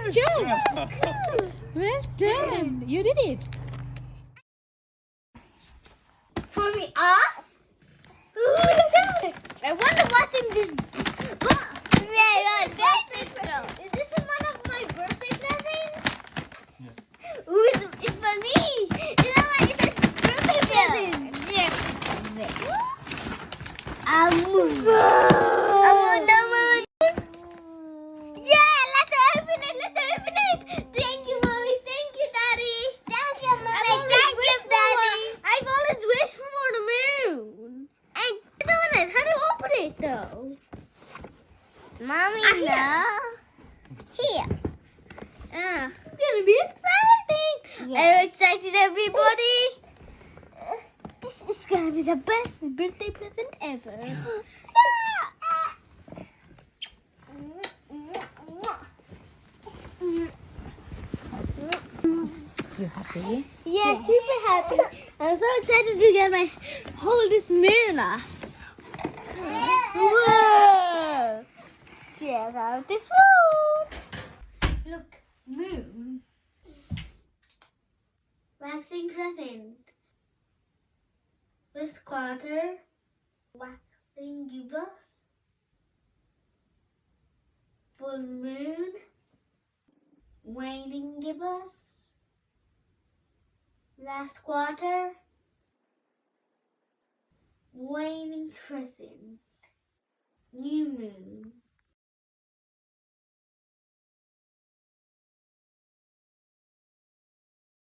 Good job. Well done. You did it. For me, us? Ooh, look at it. I wonder what's in this box. Is this one of my birthday presents? Yes. Ooh, it's for me. It's a birthday present. Yes. I'm on the moon. Yeah, let's open it. Thank you, Mommy. Thank you, Daddy. Thank you, Mommy. Thank you, Daddy. I've always wished for the moon. And it's on it. How do you open it, though? Mommy, no. Here. It's going to be exciting. Are you excited, everybody? This is going to be the best birthday present ever. You happy? Yeah, super happy. I'm so excited to get my hold this moon up. Whoa! Check out this moon. Look, moon. Waxing crescent. First quarter. Waxing gibbous. Full moon. Waning gibbous. Last quarter, waning crescent, new moon.